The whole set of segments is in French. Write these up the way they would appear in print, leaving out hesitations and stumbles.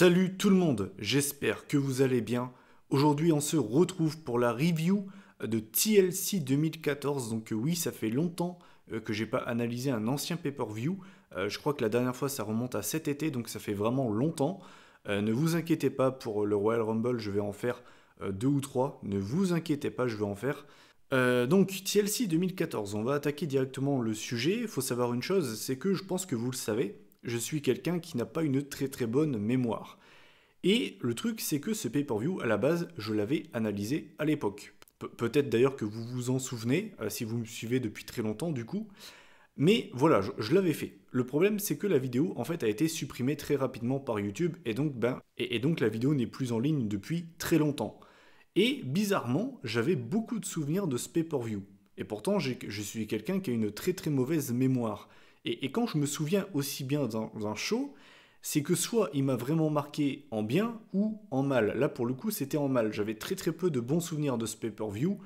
Salut tout le monde, j'espère que vous allez bien. Aujourd'hui on se retrouve pour la review de TLC 2014. Donc oui, ça fait longtemps que j'ai pas analysé un ancien pay-per-view. Je crois que la dernière fois ça remonte à cet été, donc ça fait vraiment longtemps. Ne vous inquiétez pas pour le Royal Rumble, je vais en faire 2 ou 3. Ne vous inquiétez pas, je vais en faire. Donc TLC 2014, on va attaquer directement le sujet. Il faut savoir une chose, c'est que je pense que vous le savez, je suis quelqu'un qui n'a pas une très très bonne mémoire. Et le truc, c'est que ce pay-per-view, à la base, je l'avais analysé à l'époque. Peut-être d'ailleurs que vous vous en souvenez, si vous me suivez depuis très longtemps du coup. Mais voilà, je l'avais fait. Le problème, c'est que la vidéo, en fait, a été supprimée très rapidement par YouTube, et donc, donc la vidéo n'est plus en ligne depuis très longtemps. Et bizarrement, j'avais beaucoup de souvenirs de ce pay-per-view. Et pourtant, je suis quelqu'un qui a une très très mauvaise mémoire. Et quand je me souviens aussi bien d'un show, c'est que soit il m'a vraiment marqué en bien ou en mal. Là, pour le coup, c'était en mal. J'avais très très peu de bons souvenirs de ce pay-per-view.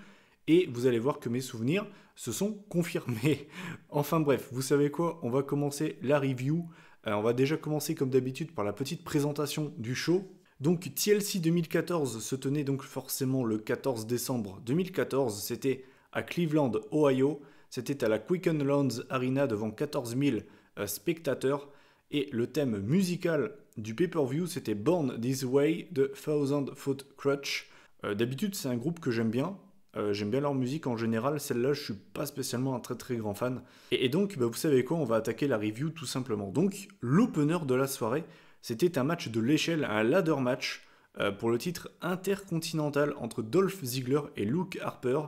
Et vous allez voir que mes souvenirs se sont confirmés. Enfin bref, vous savez quoi? On va commencer la review. On va déjà commencer comme d'habitude par la petite présentation du show. Donc TLC 2014 se tenait donc forcément le 14 décembre 2014. C'était à Cleveland, Ohio. C'était à la Quicken Loans Arena devant 14 000 spectateurs. Et le thème musical du pay-per-view, c'était Born This Way de Thousand Foot Crutch. D'habitude, c'est un groupe que j'aime bien. J'aime bien leur musique en général. Celle-là, je suis pas spécialement un très très grand fan. Et donc, vous savez quoi, on va attaquer la review tout simplement. Donc, l'opener de la soirée, c'était un match de l'échelle, un ladder match pour le titre intercontinental entre Dolph Ziggler et Luke Harper.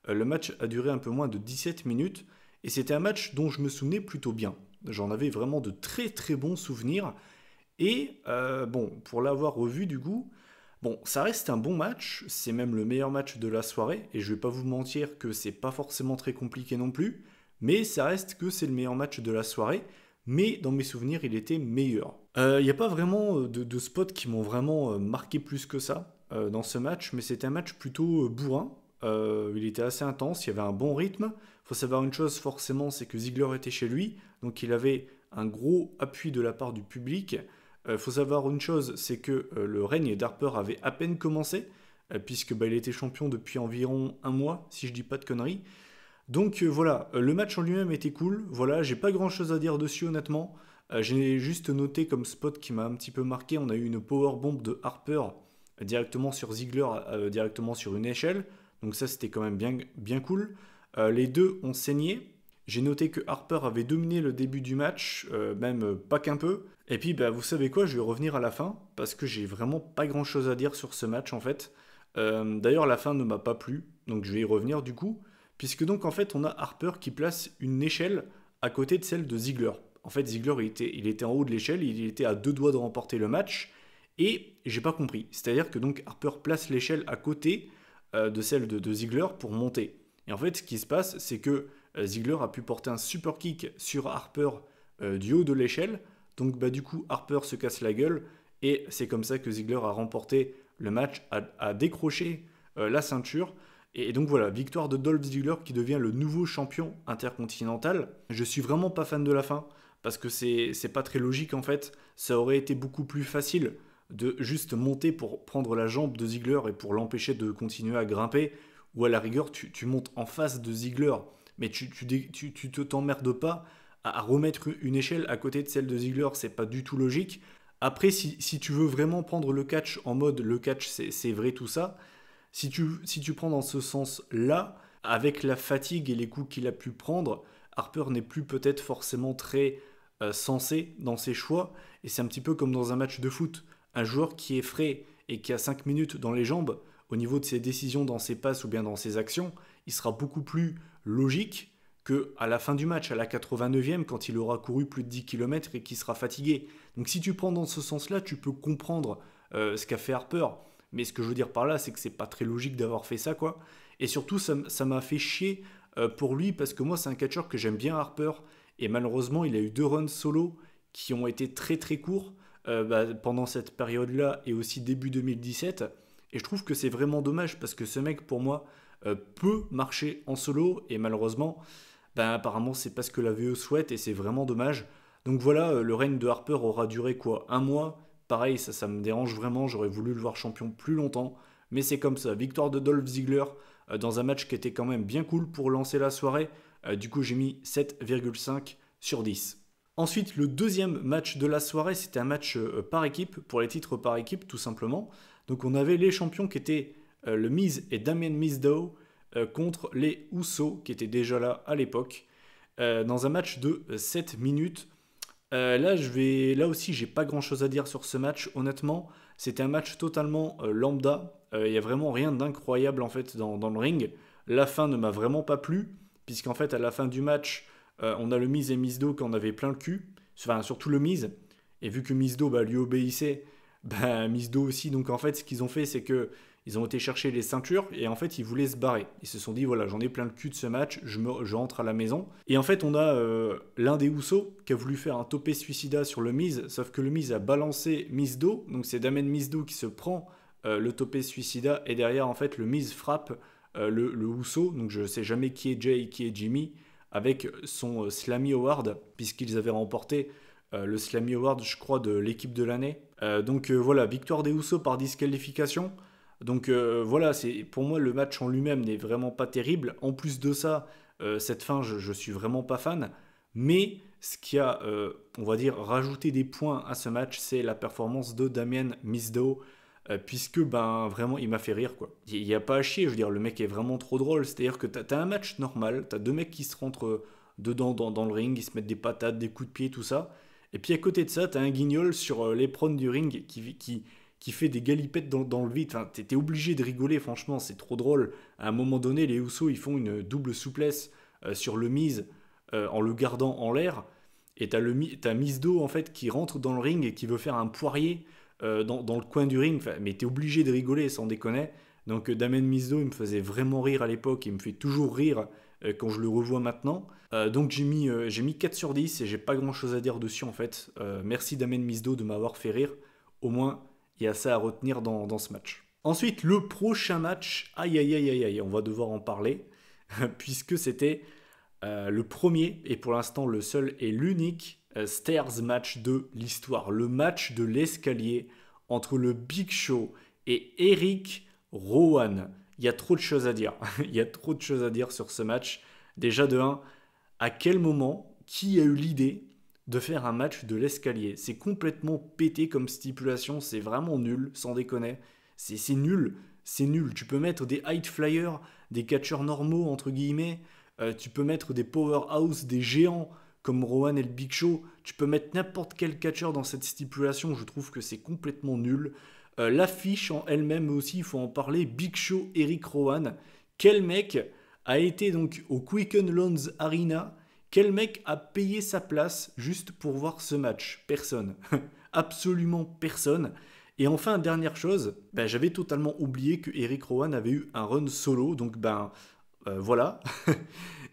Le match a duré un peu moins de 17 minutes et c'était un match dont je me souvenais plutôt bien. J'en avais vraiment de très très bons souvenirs. Et bon, pour l'avoir revu du coup, bon, ça reste un bon match, c'est même le meilleur match de la soirée, et je vais pas vous mentir que c'est pas forcément très compliqué non plus, mais ça reste que c'est le meilleur match de la soirée, mais dans mes souvenirs, il était meilleur. Il n'y a pas vraiment de spots qui m'ont vraiment marqué plus que ça dans ce match, mais c'était un match plutôt bourrin. Il était assez intense, il y avait un bon rythme. Il faut savoir une chose forcément, c'est que Ziggler était chez lui, donc il avait un gros appui de la part du public. Il faut savoir une chose, c'est que le règne d'Harper avait à peine commencé, puisque il était champion depuis environ un mois, si je dis pas de conneries. Donc voilà, le match en lui-même était cool. Voilà, j'ai pas grand-chose à dire dessus honnêtement. J'ai juste noté comme spot qui m'a un petit peu marqué, on a eu une powerbomb de Harper directement sur Ziggler, directement sur une échelle. Donc ça c'était quand même bien cool. Les deux ont saigné. J'ai noté que Harper avait dominé le début du match, même pas qu'un peu. Et puis vous savez quoi, je vais revenir à la fin, parce que j'ai vraiment pas grand chose à dire sur ce match en fait. D'ailleurs la fin ne m'a pas plu, donc je vais y revenir du coup. Puisque donc en fait on a Harper qui place une échelle à côté de celle de Ziggler. En fait Ziggler il était en haut de l'échelle, il était à 2 doigts de remporter le match. Et j'ai pas compris. C'est-à-dire que donc Harper place l'échelle à côté de celle de Ziggler pour monter. Et en fait, ce qui se passe, c'est que Ziggler a pu porter un super kick sur Harper du haut de l'échelle. Donc du coup, Harper se casse la gueule. Et c'est comme ça que Ziggler a remporté le match, a décroché la ceinture. Et donc voilà, victoire de Dolph Ziggler qui devient le nouveau champion intercontinental. Je suis vraiment pas fan de la fin, parce que c'est pas très logique en fait. Ça aurait été beaucoup plus facile de juste monter pour prendre la jambe de Ziggler et pour l'empêcher de continuer à grimper, ou à la rigueur tu montes en face de Ziggler, mais tu t'emmerdes pas à remettre une échelle à côté de celle de Ziggler, c'est pas du tout logique. Après, si tu veux vraiment prendre le catch en mode le catch c'est vrai tout ça, si tu prends dans ce sens-là, avec la fatigue et les coups qu'il a pu prendre, Harper n'est plus peut-être forcément très sensé dans ses choix, et c'est un petit peu comme dans un match de foot. Un joueur qui est frais et qui a 5 minutes dans les jambes, au niveau de ses décisions dans ses passes ou bien dans ses actions, il sera beaucoup plus logique qu'à la fin du match, à la 89e, quand il aura couru plus de 10 km et qu'il sera fatigué. Donc si tu prends dans ce sens-là, tu peux comprendre ce qu'a fait Harper. Mais ce que je veux dire par là, c'est que c'est pas très logique d'avoir fait ça, quoi. Et surtout, ça m'a fait chier pour lui, parce que moi, c'est un catcheur que j'aime bien, Harper. Et malheureusement, il a eu 2 runs solo qui ont été très très courts pendant cette période-là et aussi début 2017. Et je trouve que c'est vraiment dommage, parce que ce mec, pour moi, peut marcher en solo. Et malheureusement, apparemment, c'est pas ce que la VE souhaite et c'est vraiment dommage. Donc voilà, le règne de Harper aura duré quoi, un mois, pareil, ça me dérange vraiment, j'aurais voulu le voir champion plus longtemps, mais c'est comme ça. Victoire de Dolph Ziggler dans un match qui était quand même bien cool pour lancer la soirée. Du coup, j'ai mis 7,5 sur 10. Ensuite, le deuxième match de la soirée, c'était un match par équipe, pour les titres par équipe, tout simplement. Donc, on avait les champions qui étaient le Miz et Damien Mizdow contre les Usos, qui étaient déjà là à l'époque, dans un match de 7 minutes. Là aussi, j'ai pas grand-chose à dire sur ce match, honnêtement. C'était un match totalement lambda. Il n'y a vraiment rien d'incroyable en fait dans le ring. La fin ne m'a vraiment pas plu, puisqu'en fait, à la fin du match, on a le Miz et Mizdow qui en avaient plein le cul. Enfin, surtout le Miz. Et vu que Mizdow lui obéissait, Mizdow aussi. Donc en fait, ce qu'ils ont fait, c'est que ils ont été chercher les ceintures et en fait, ils voulaient se barrer. Ils se sont dit, voilà, j'en ai plein le cul de ce match, je rentre à la maison. Et en fait, on a l'un des Usos qui a voulu faire un topé suicida sur le Miz, sauf que le Miz a balancé Mizdow. Donc c'est Damien Mizdow qui se prend le topé suicida et derrière, en fait, le Miz frappe le Uso. Donc je sais jamais qui est Jay, qui est Jimmy, avec son Slammy Award, puisqu'ils avaient remporté le Slammy Award, je crois, de l'équipe de l'année. Voilà, victoire des Usos par disqualification. Donc voilà, pour moi le match en lui-même n'est vraiment pas terrible. En plus de ça, cette fin, je suis vraiment pas fan. Mais ce qui a, on va dire, rajouté des points à ce match, c'est la performance de Damien Mizdow, puisque vraiment il m'a fait rire quoi. Il n'y a pas à chier, je veux dire, le mec est vraiment trop drôle. C'est-à-dire que t'as un match normal, t'as deux mecs qui se rentrent dedans dans le ring, ils se mettent des patates, des coups de pied, tout ça. Et puis à côté de ça, t'as un guignol sur l'éperon du ring qui fait des galipettes dans le vide. Enfin, t'es obligé de rigoler, franchement, c'est trop drôle. À un moment donné, les Usos, ils font une double souplesse sur le Miz en le gardant en l'air. Et t'as Mizdow, en fait, qui rentre dans le ring et qui veut faire un poirier dans le coin du ring. Enfin, mais t'es obligé de rigoler, sans déconner. Donc Damien Mizdow, il me faisait vraiment rire à l'époque. Il me fait toujours rire quand je le revois maintenant. Donc j'ai mis 4 sur 10 et j'ai pas grand chose à dire dessus en fait. Merci Damien Mizdow de m'avoir fait rire. Au moins, il y a ça à retenir dans ce match. Ensuite, le prochain match, aïe aïe aïe aïe aïe, on va devoir en parler, puisque c'était le premier, et pour l'instant le seul et l'unique Stairs match de l'histoire. Le match de l'escalier entre le Big Show et Eric Rowan. Il y a trop de choses à dire. Il y a trop de choses à dire sur ce match. Déjà de 1, à quel moment, qui a eu l'idée de faire un match de l'escalier? C'est complètement pété comme stipulation, c'est vraiment nul, sans déconner. C'est nul, c'est nul. Tu peux mettre des high flyers, des catcheurs normaux, entre guillemets. Tu peux mettre des powerhouse, des géants, comme Rowan et le Big Show. Tu peux mettre n'importe quel catcheur dans cette stipulation, je trouve que c'est complètement nul. L'affiche en elle-même aussi, il faut en parler. Big Show, Eric Rowan. Quel mec a été donc au Quicken Loans Arena? Quel mec a payé sa place juste pour voir ce match? Personne. Absolument personne. Et enfin, dernière chose, j'avais totalement oublié que Eric Rowan avait eu un run solo, donc voilà.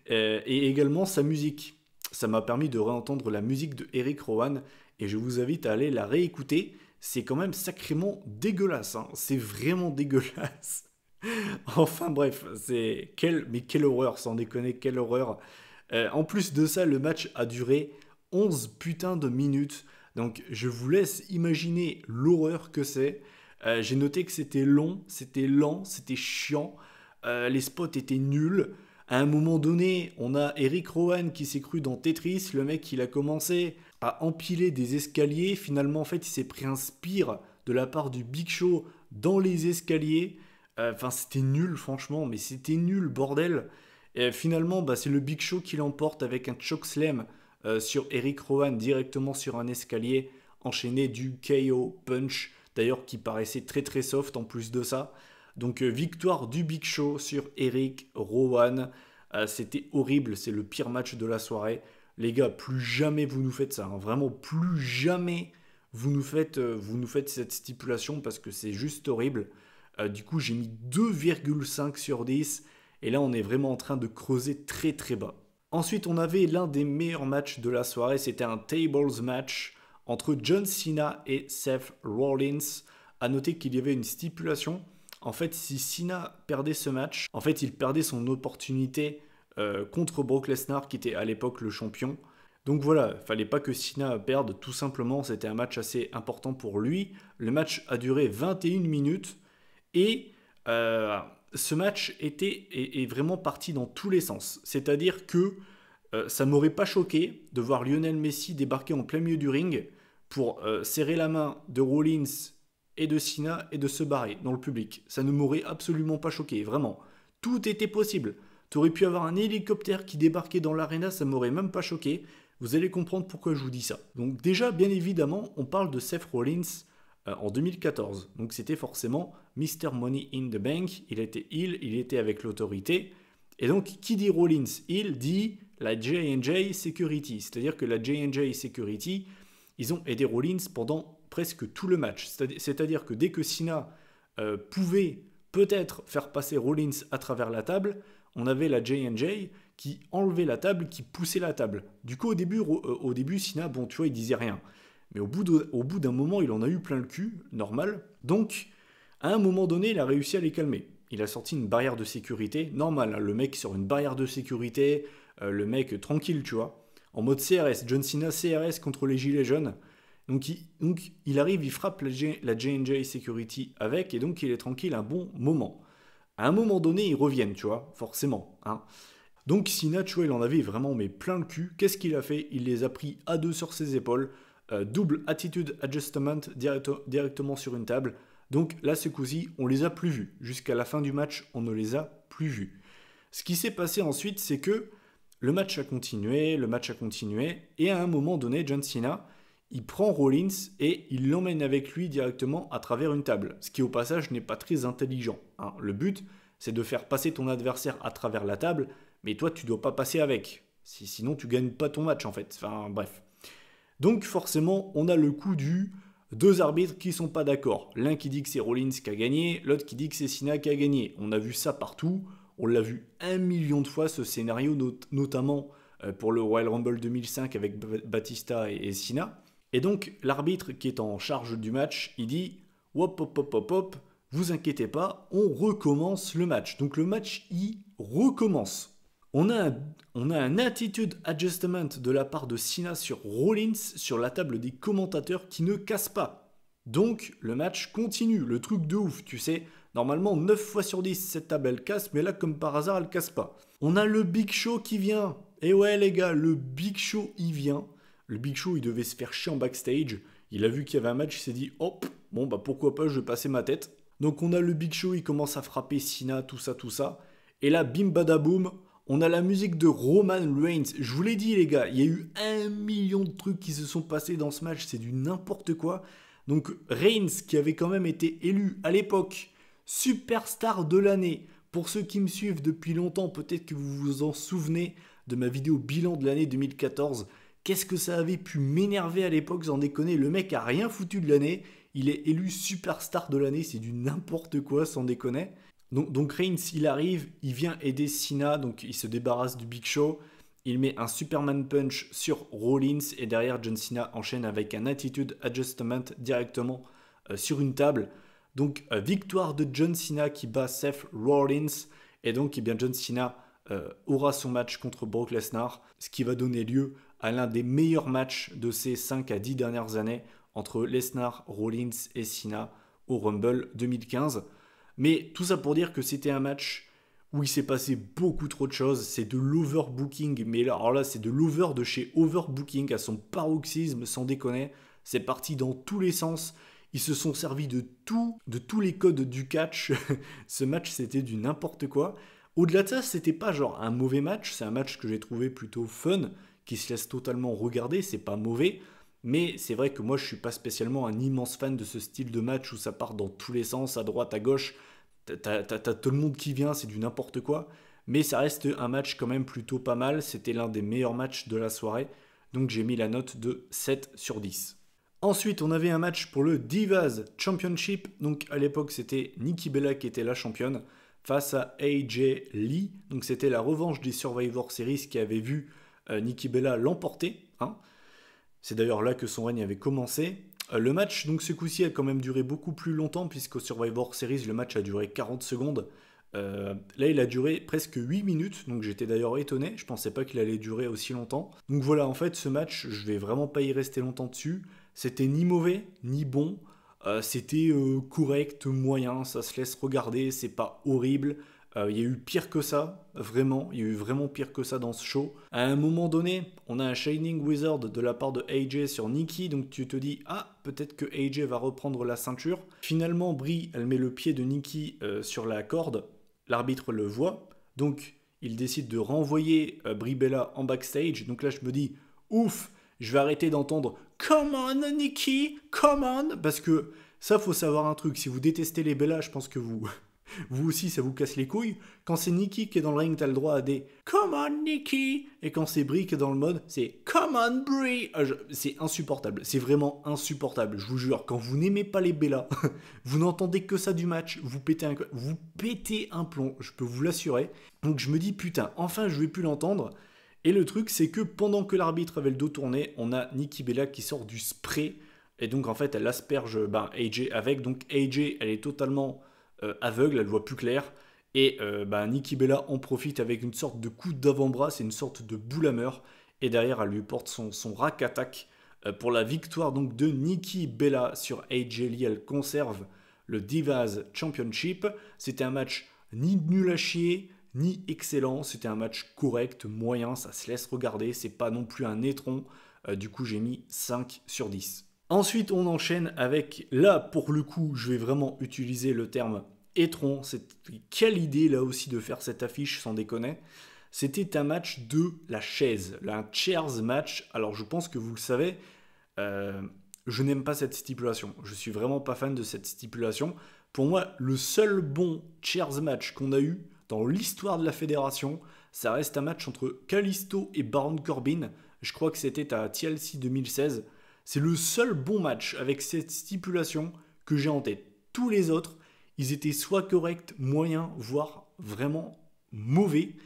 Et également sa musique. Ça m'a permis de réentendre la musique de Eric Rowan, et je vous invite à aller la réécouter. C'est quand même sacrément dégueulasse, hein. C'est vraiment dégueulasse. Enfin bref, mais quelle horreur, sans déconner, quelle horreur. En plus de ça, le match a duré 11 putains de minutes. Donc je vous laisse imaginer l'horreur que c'est. J'ai noté que c'était long, c'était lent, c'était chiant. Les spots étaient nuls. À un moment donné, on a Eric Rowan qui s'est cru dans Tetris. Le mec, il a commencé à empiler des escaliers. Finalement, en fait, il s'est pris un spire de la part du Big Show dans les escaliers. Enfin, c'était nul, franchement, mais c'était nul, bordel. Et finalement, c'est le Big Show qui l'emporte avec un chokeslam sur Eric Rowan directement sur un escalier, enchaîné du KO Punch, d'ailleurs qui paraissait très très soft en plus de ça. Donc victoire du Big Show sur Eric Rowan. C'était horrible, c'est le pire match de la soirée. Les gars, plus jamais vous nous faites ça, hein. Vraiment, plus jamais vous nous faites cette stipulation parce que c'est juste horrible. Du coup, j'ai mis 2,5 sur 10. Et là, on est vraiment en train de creuser très très bas. Ensuite, on avait l'un des meilleurs matchs de la soirée. C'était un tables match entre John Cena et Seth Rollins. À noter qu'il y avait une stipulation. En fait, si Cena perdait ce match, en fait, il perdait son opportunité contre Brock Lesnar, qui était à l'époque le champion. Donc voilà, fallait pas que Cena perde, tout simplement, c'était un match assez important pour lui. Le match a duré 21 minutes et euh, ce match est vraiment parti dans tous les sens. C'est-à-dire que ça m'aurait pas choqué de voir Lionel Messi débarquer en plein milieu du ring pour serrer la main de Rollins et de Cena et de se barrer dans le public. Ça ne m'aurait absolument pas choqué, vraiment. Tout était possible. Tu aurais pu avoir un hélicoptère qui débarquait dans l'arena, ça m'aurait même pas choqué. Vous allez comprendre pourquoi je vous dis ça. Donc déjà, bien évidemment, on parle de Seth Rollins en 2014. Donc c'était forcément Mr. Money in the Bank. Il était heel, il était avec l'autorité. Et donc, qui dit Rollins heel dit la J&J Security. C'est-à-dire que la J&J Security, ils ont aidé Rollins pendant presque tout le match. C'est-à-dire que dès que Cena pouvait peut-être faire passer Rollins à travers la table, on avait la J&J qui enlevait la table, qui poussait la table. Du coup, au début Cena, bon, tu vois, il disait rien. Mais au bout d'un moment, il en a eu plein le cul, normal. Donc, à un moment donné, il a réussi à les calmer. Il a sorti une barrière de sécurité, normal, hein, le mec sur une barrière de sécurité, le mec tranquille, tu vois. En mode CRS, John Cena CRS contre les gilets jaunes. Donc il arrive, il frappe la J&J Security avec, et donc il est tranquille un bon moment. À un moment donné, ils reviennent, tu vois, forcément. Hein. Donc Cena, tu vois, il en avait vraiment mais plein le cul. Qu'est-ce qu'il a fait? Il les a pris à deux sur ses épaules. Double attitude adjustment directement sur une table. Donc là, ce coup-ci, on les a plus vus. Jusqu'à la fin du match, on ne les a plus vus. Ce qui s'est passé ensuite, c'est que le match a continué, et à un moment donné, John Cena, il prend Rollins et il l'emmène avec lui directement à travers une table. Ce qui au passage n'est pas très intelligent. Hein. Le but, c'est de faire passer ton adversaire à travers la table, mais toi, tu ne dois pas passer avec. Sinon, tu gagnes pas ton match en fait. Enfin, bref. Donc forcément, on a le coup du deux arbitres qui sont pas d'accord. L'un qui dit que c'est Rollins qui a gagné, l'autre qui dit que c'est Cena qui a gagné. On a vu ça partout. On l'a vu 1 million de fois ce scénario, notamment pour le Royal Rumble 2005 avec Batista et Cena. Et donc l'arbitre qui est en charge du match, il dit hop hop hop hop hop, vous inquiétez pas, on recommence le match. Donc le match il recommence. On a un attitude adjustment de la part de Cena sur Rollins sur la table des commentateurs qui ne casse pas. Donc le match continue, le truc de ouf, tu sais. Normalement 9 fois sur 10 cette table elle casse, mais là comme par hasard elle casse pas. On a le Big Show qui vient. Et ouais les gars, le Big Show il vient. Le Big Show il devait se faire chier en backstage. Il a vu qu'il y avait un match, il s'est dit hop, bon bah pourquoi pas, je vais passer ma tête. Donc on a le Big Show, il commence à frapper Cena, tout ça, tout ça. Et là bim badaboum. On a la musique de Roman Reigns. Je vous l'ai dit les gars, il y a eu 1 million de trucs qui se sont passés dans ce match. C'est du n'importe quoi. Donc Reigns qui avait quand même été élu à l'époque superstar de l'année. Pour ceux qui me suivent depuis longtemps, peut-être que vous vous en souvenez de ma vidéo bilan de l'année 2014. Qu'est-ce que ça avait pu m'énerver à l'époque, sans déconner. Le mec a rien foutu de l'année. Il est élu superstar de l'année. C'est du n'importe quoi, sans déconner. Donc Reigns, il arrive, il vient aider Cena, donc il se débarrasse du Big Show, il met un Superman Punch sur Rollins et derrière John Cena enchaîne avec un Attitude Adjustment directement sur une table. Donc victoire de John Cena qui bat Seth Rollins et donc eh bien, John Cena aura son match contre Brock Lesnar, ce qui va donner lieu à l'un des meilleurs matchs de ces 5 à 10 dernières années entre Lesnar, Rollins et Cena au Rumble 2015. Mais tout ça pour dire que c'était un match où il s'est passé beaucoup trop de choses. C'est de l'overbooking, mais là, alors là, c'est de l'over de chez overbooking à son paroxysme, sans déconner. C'est parti dans tous les sens. Ils se sont servis de tous les codes du catch. Ce match, c'était du n'importe quoi. Au-delà de ça, c'était pas genre un mauvais match. C'est un match que j'ai trouvé plutôt fun, qui se laisse totalement regarder. C'est pas mauvais. Mais c'est vrai que moi je suis pas spécialement un immense fan de ce style de match où ça part dans tous les sens, à droite, à gauche. T'as tout le monde qui vient, c'est du n'importe quoi. Mais ça reste un match quand même plutôt pas mal. C'était l'un des meilleurs matchs de la soirée. Donc j'ai mis la note de 7 sur 10. Ensuite, on avait un match pour le Divas Championship. Donc à l'époque, c'était Nikki Bella qui était la championne face à AJ Lee. Donc c'était la revanche des Survivor Series qui avait vu Nikki Bella l'emporter. Hein. C'est d'ailleurs là que son règne avait commencé. Le match, donc ce coup-ci, a quand même duré beaucoup plus longtemps, puisqu'au Survivor Series, le match a duré 40 secondes. Là, il a duré presque 8 minutes, donc j'étais d'ailleurs étonné. Je pensais pas qu'il allait durer aussi longtemps. Donc voilà, en fait, ce match, je vais vraiment pas y rester longtemps dessus. C'était ni mauvais, ni bon. C'était correct, moyen, ça se laisse regarder, c'est pas horrible. Il y a eu pire que ça, vraiment. Il y a eu vraiment pire que ça dans ce show. À un moment donné, on a un Shining Wizard de la part de AJ sur Nikki, donc tu te dis, ah, peut-être que AJ va reprendre la ceinture. Finalement, Brie, elle met le pied de Nikki sur la corde. L'arbitre le voit, donc il décide de renvoyer Brie Bella en backstage. Donc là, je me dis, ouf, je vais arrêter d'entendre Come on, Nikki, come on, parce que ça, faut savoir un truc. Si vous détestez les Bella, je pense que vous aussi, ça vous casse les couilles. Quand c'est Nikki qui est dans le ring, t'as le droit à des Come on, Nikki. Et quand c'est Brie qui est dans le mode, c'est Come on, Brie. C'est insupportable. C'est vraiment insupportable. Je vous jure, quand vous n'aimez pas les Bella, vous n'entendez que ça du match, vous pétez un plomb, je peux vous l'assurer. Donc je me dis, putain, enfin, je vais plus l'entendre. Et le truc, c'est que pendant que l'arbitre avait le dos tourné, on a Nikki Bella qui sort du spray. Et donc, en fait, elle asperge AJ avec. Donc, AJ, elle est totalement aveugle, elle voit plus clair. Et Nikki Bella en profite avec une sorte de coup d'avant-bras, c'est une sorte de boule à meur. Et derrière, elle lui porte son rack attack pour la victoire donc de Nikki Bella sur AJ Lee. Elle conserve le Divas Championship. C'était un match ni nul à chier, ni excellent. C'était un match correct, moyen, ça se laisse regarder. C'est pas non plus un étron. Du coup, j'ai mis 5 sur 10. Ensuite, on enchaîne avec, là, pour le coup, je vais vraiment utiliser le terme étron. Quelle idée, là aussi, de faire cette affiche, sans déconner. C'était un match de la chaise, un chairs match. Alors, je pense que vous le savez, je n'aime pas cette stipulation. Je suis vraiment pas fan de cette stipulation. Pour moi, le seul bon chairs match qu'on a eu dans l'histoire de la fédération, ça reste un match entre Kalisto et Baron Corbin. Je crois que c'était à TLC 2016. C'est le seul bon match avec cette stipulation que j'ai en tête. Tous les autres, ils étaient soit corrects, moyens, voire vraiment mauvais.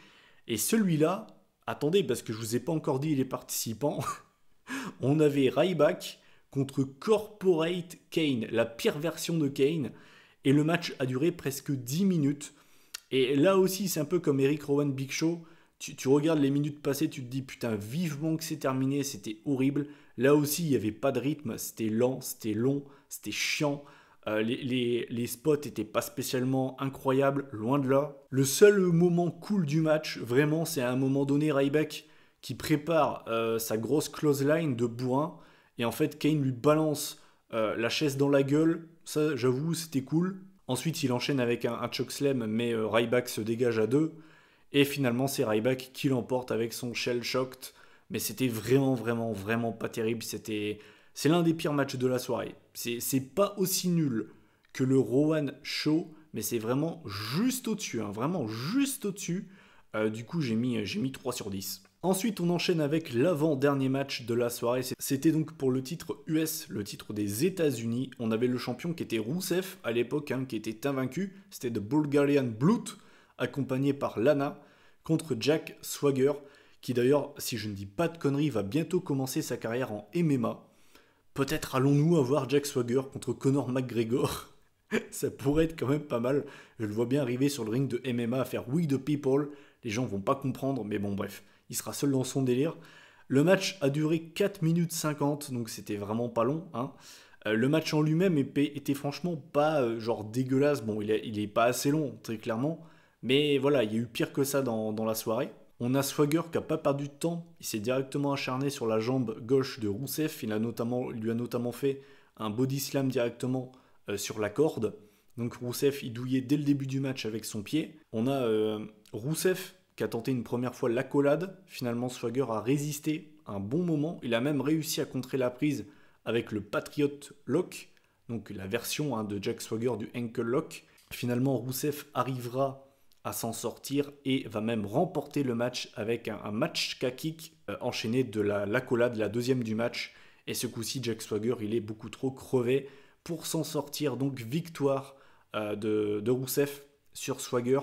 Et celui-là, attendez, parce que je vous ai pas encore dit les participants, on avait Ryback contre Corporate Kane, la pire version de Kane. Et le match a duré presque 10 minutes. Et là aussi, c'est un peu comme Eric Rowan Big Show. Tu regardes les minutes passées, tu te dis putain, vivement que c'est terminé, c'était horrible. Là aussi, il n'y avait pas de rythme, c'était lent, c'était long, c'était chiant. Les spots n'étaient pas spécialement incroyables, loin de là. Le seul moment cool du match, vraiment, c'est à un moment donné Ryback qui prépare sa grosse clothesline de bourrin. Et en fait, Kane lui balance la chaise dans la gueule. Ça, j'avoue, c'était cool. Ensuite, il enchaîne avec un chokeslam, mais Ryback se dégage à deux. Et finalement, c'est Ryback qui l'emporte avec son shell shocked. Mais c'était vraiment pas terrible. C'est l'un des pires matchs de la soirée. C'est pas aussi nul que le Rowan Show, mais c'est vraiment juste au-dessus. Vraiment juste au-dessus. Du coup, j'ai mis 3 sur 10. Ensuite, on enchaîne avec l'avant-dernier match de la soirée. C'était donc pour le titre US, le titre des États-Unis. On avait le champion qui était Rusev à l'époque, qui était invaincu. C'était The Bulgarian Brute, accompagné par Lana, contre Jack Swagger, qui d'ailleurs, si je ne dis pas de conneries, va bientôt commencer sa carrière en MMA. Peut-être allons-nous avoir Jack Swagger contre Conor McGregor. Ça pourrait être quand même pas mal. Je le vois bien arriver sur le ring de MMA à faire We the People. Les gens vont pas comprendre, mais bon, bref. Il sera seul dans son délire. Le match a duré 4 minutes 50, donc c'était vraiment pas long. Le match en lui-même était franchement pas genre dégueulasse. Bon, il est pas assez long, très clairement. Mais voilà, il y a eu pire que ça dans la soirée. On a Swagger qui n'a pas perdu de temps. Il s'est directement acharné sur la jambe gauche de Rusev. Il lui a notamment fait un body slam directement sur la corde. Donc Rusev, il douillait dès le début du match avec son pied. On a Rusev qui a tenté une première fois l'accolade. Finalement, Swagger a résisté un bon moment. Il a même réussi à contrer la prise avec le Patriot Lock, donc la version de Jack Swagger du Ankle Lock. Finalement, Rusev arrivera à s'en sortir et va même remporter le match avec un match kick enchaîné de l'accolade, la deuxième du match. Et ce coup-ci, Jack Swagger, il est beaucoup trop crevé pour s'en sortir. Donc victoire de Rusev sur Swagger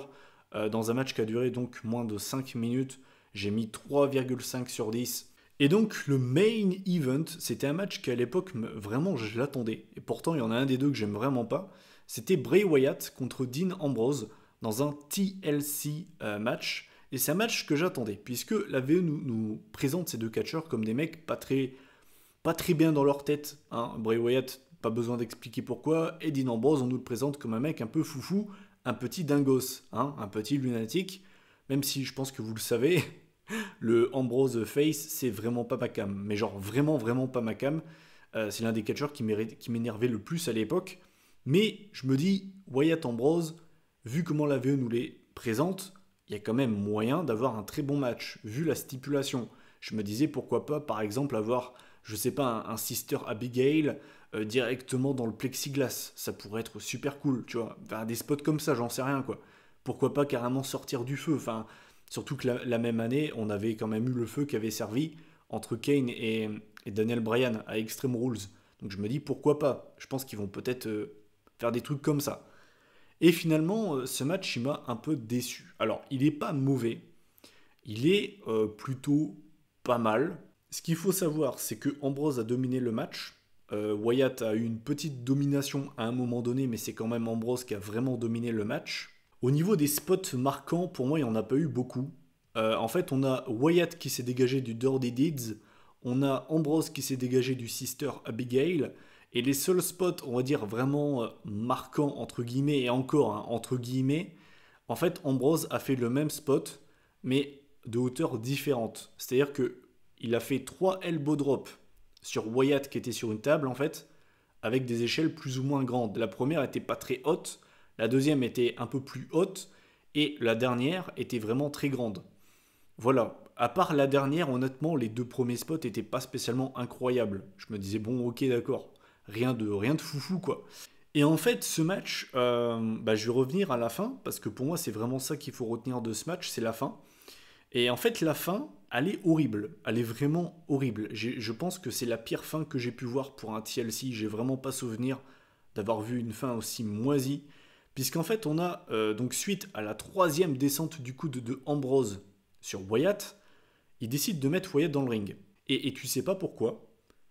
dans un match qui a duré donc moins de 5 minutes. J'ai mis 3,5 sur 10. Et donc le main event, c'était un match qu'à l'époque, vraiment je l'attendais. Et pourtant, il y en a un des deux que j'aime vraiment pas. C'était Bray Wyatt contre Dean Ambrose. dans un TLC match. Et c'est un match que j'attendais, puisque la VE nous présente ces deux catcheurs comme des mecs pas très bien dans leur tête. Hein. Bray Wyatt, pas besoin d'expliquer pourquoi. Et Dean Ambrose, on nous le présente comme un mec un peu foufou, un petit dingos, hein, un petit lunatique. Même si je pense que vous le savez, le Ambrose Face, c'est vraiment pas ma cam. Mais genre vraiment, vraiment pas ma cam. C'est l'un des catcheurs qui m'énervait le plus à l'époque. Mais je me dis, Wyatt Ambrose, vu comment la VE nous les présente, il y a quand même moyen d'avoir un très bon match, vu la stipulation. Je me disais pourquoi pas, par exemple, avoir, je sais pas, un Sister Abigail directement dans le plexiglas. Ça pourrait être super cool, tu vois. Enfin, des spots comme ça, j'en sais rien, quoi. Pourquoi pas carrément sortir du feu. Enfin, surtout que la même année, on avait quand même eu le feu qui avait servi entre Kane et Daniel Bryan à Extreme Rules. Donc je me dis pourquoi pas. Je pense qu'ils vont peut-être faire des trucs comme ça. Et finalement, ce match, il m'a un peu déçu. Alors, il n'est pas mauvais, il est plutôt pas mal. Ce qu'il faut savoir, c'est que Ambrose a dominé le match. Wyatt a eu une petite domination à un moment donné, mais c'est quand même Ambrose qui a vraiment dominé le match. Au niveau des spots marquants, pour moi, il n'y en a pas eu beaucoup. En fait, on a Wyatt qui s'est dégagé du Dirty Deeds, on a Ambrose qui s'est dégagé du Sister Abigail, et les seuls spots, on va dire, vraiment marquants, entre guillemets, et encore, hein, entre guillemets, en fait, Ambrose a fait le même spot, mais de hauteur différente. C'est-à-dire que il a fait 3 elbow drops sur Wyatt qui était sur une table, en fait, avec des échelles plus ou moins grandes. La première était pas très haute, la deuxième était un peu plus haute, et la dernière était vraiment très grande. Voilà. À part la dernière, honnêtement, les 2 premiers spots étaient pas spécialement incroyables. Je me disais, bon, ok, d'accord. Rien de foufou, quoi. Et en fait, ce match, je vais revenir à la fin, parce que pour moi, c'est vraiment ça qu'il faut retenir de ce match, c'est la fin. Et en fait, la fin, elle est horrible. Elle est vraiment horrible. Je pense que c'est la pire fin que j'ai pu voir pour un TLC. J'ai vraiment pas souvenir d'avoir vu une fin aussi moisie. Puisqu'en fait, on a, donc suite à la 3e descente du coude de Ambrose sur Wyatt, il décide de mettre Wyatt dans le ring. Et tu sais pas pourquoi,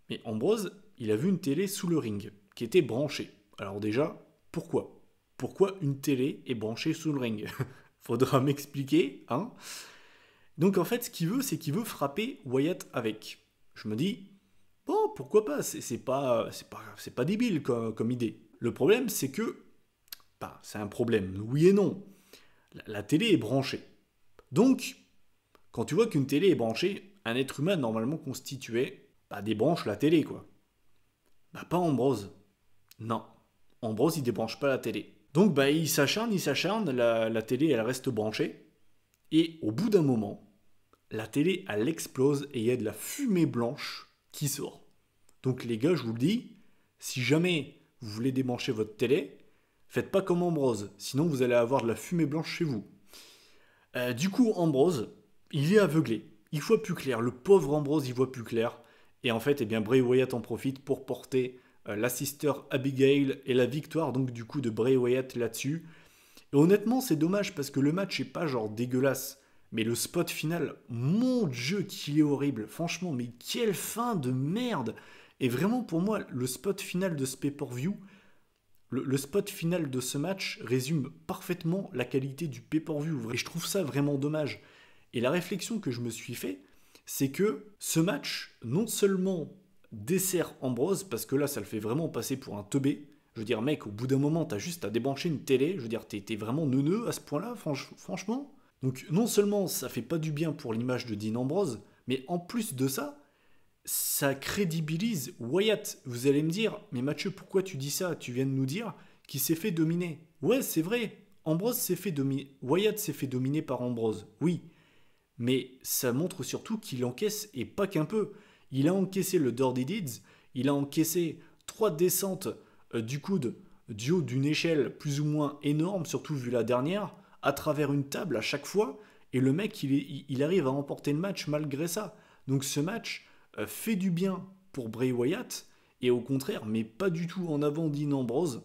mais Ambrose, il a vu une télé sous le ring, qui était branchée. Alors déjà, pourquoi ? Pourquoi une télé est branchée sous le ring ? Faudra m'expliquer, hein ? Donc en fait, ce qu'il veut, c'est qu'il veut frapper Wyatt avec. Je me dis, bon, pourquoi pas ? C'est pas débile comme idée. Le problème, c'est que, c'est un problème, oui et non. La télé est branchée. Donc, quand tu vois qu'une télé est branchée, un être humain normalement constitué, débranche la télé, quoi. Pas Ambrose. Non. Ambrose, il débranche pas la télé. Donc, il s'acharne, la télé, elle reste branchée. Et au bout d'un moment, la télé, elle explose et il y a de la fumée blanche qui sort. Donc, les gars, je vous le dis, si jamais vous voulez débrancher votre télé, faites pas comme Ambrose, sinon vous allez avoir de la fumée blanche chez vous. Du coup, Ambrose, il est aveuglé. Il voit plus clair. Le pauvre Ambrose, il voit plus clair. Et en fait, Bray Wyatt en profite pour porter la Sister Abigail et la victoire donc du coup de Bray Wyatt là-dessus. Et honnêtement, c'est dommage parce que le match est pas genre dégueulasse. Mais le spot final, mon Dieu, qu'il est horrible. Franchement, mais quelle fin de merde. Et vraiment, pour moi, le spot final de ce pay-per-view, le spot final de ce match résume parfaitement la qualité du pay-per-view. Et je trouve ça vraiment dommage. Et la réflexion que je me suis fait, c'est que ce match, non seulement dessert Ambrose, parce que là, ça le fait vraiment passer pour un teubé. Je veux dire, mec, au bout d'un moment, t'as juste à débrancher une télé. Je veux dire, t'es vraiment neuneux à ce point-là, franchement. Donc, non seulement ça fait pas du bien pour l'image de Dean Ambrose, mais en plus de ça, ça crédibilise Wyatt. Vous allez me dire, mais Mathieu, pourquoi tu dis ça ? Tu viens de nous dire qu'il s'est fait dominer. Ouais, c'est vrai. Ambrose s'est fait dominer. Wyatt s'est fait dominer par Ambrose. Oui. Mais ça montre surtout qu'il encaisse, et pas qu'un peu. Il a encaissé le Dirty Deeds, il a encaissé 3 descentes du coude du haut d'une échelle plus ou moins énorme, surtout vu la dernière, à travers une table à chaque fois, et le mec, il arrive à remporter le match malgré ça. Donc ce match fait du bien pour Bray Wyatt, et au contraire, mais pas du tout en avant Dean Ambrose.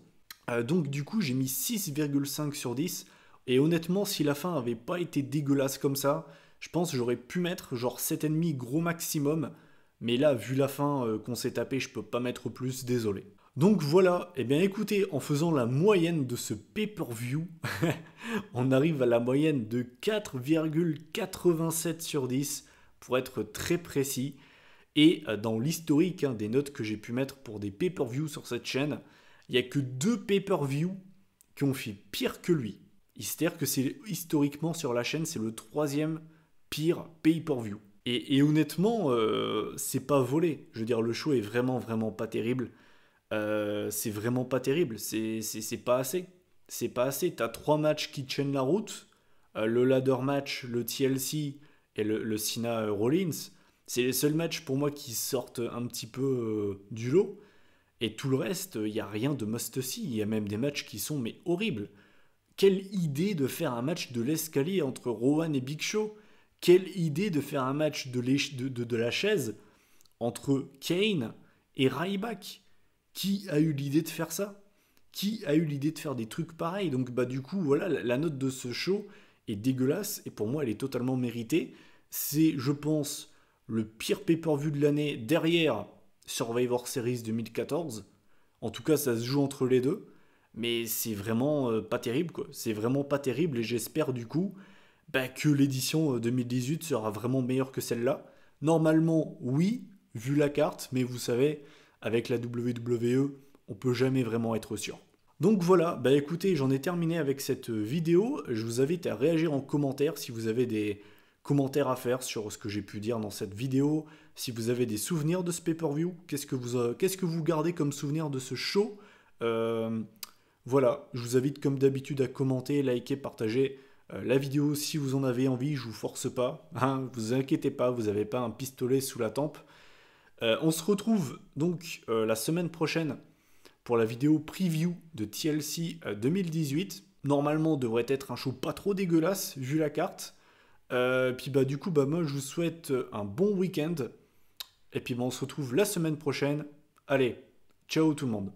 Donc du coup, j'ai mis 6,5 sur 10, et honnêtement, si la fin avait pas été dégueulasse comme ça, je pense que j'aurais pu mettre genre 7,5 gros maximum. Mais là, vu la fin qu'on s'est tapé, je peux pas mettre plus, désolé. Donc voilà, et bien écoutez, en faisant la moyenne de ce pay-per-view, on arrive à la moyenne de 4,87 sur 10 pour être très précis. Et dans l'historique des notes que j'ai pu mettre pour des pay-per-view sur cette chaîne, il n'y a que 2 pay-per-view qui ont fait pire que lui. C'est-à-dire que c'est historiquement sur la chaîne, c'est le 3e pire pay-per-view. Et honnêtement, c'est pas volé. Je veux dire, le show est vraiment, vraiment pas terrible. C'est vraiment pas terrible. C'est pas assez. C'est pas assez. T'as 3 matchs qui tiennent la route. Le ladder match, le TLC et le Cena Rollins. C'est les seuls matchs pour moi qui sortent un petit peu du lot. Et tout le reste, il n'y a rien de must-see. Il y a même des matchs qui sont mais horribles. Quelle idée de faire un match de l'escalier entre Rowan et Big Show. Quelle idée de faire un match de la chaise entre Kane et Ryback. Qui a eu l'idée de faire ça? Qui a eu l'idée de faire des trucs pareils? Donc bah du coup, voilà, la note de ce show est dégueulasse et pour moi, elle est totalement méritée. C'est, je pense, le pire pay-per-view de l'année derrière Survivor Series 2014. En tout cas, ça se joue entre les deux. Mais c'est vraiment pas terrible, quoi. C'est vraiment pas terrible et j'espère du coup bah, que l'édition 2018 sera vraiment meilleure que celle-là. Normalement, oui, vu la carte, mais vous savez, avec la WWE, on peut jamais vraiment être sûr. Donc voilà, bah écoutez, j'en ai terminé avec cette vidéo. Je vous invite à réagir en commentaire si vous avez des commentaires à faire sur ce que j'ai pu dire dans cette vidéo. Si vous avez des souvenirs de ce pay-per-view, qu'est-ce que vous gardez comme souvenir de ce show? Voilà, je vous invite comme d'habitude à commenter, liker, partager la vidéo si vous en avez envie. Je vous force pas, hein, vous inquiétez pas, vous n'avez pas un pistolet sous la tempe. On se retrouve donc la semaine prochaine pour la vidéo preview de TLC 2018. Normalement, devrait être un show pas trop dégueulasse vu la carte. Puis bah du coup, bah moi je vous souhaite un bon week-end. Et puis bah, on se retrouve la semaine prochaine. Allez, ciao tout le monde.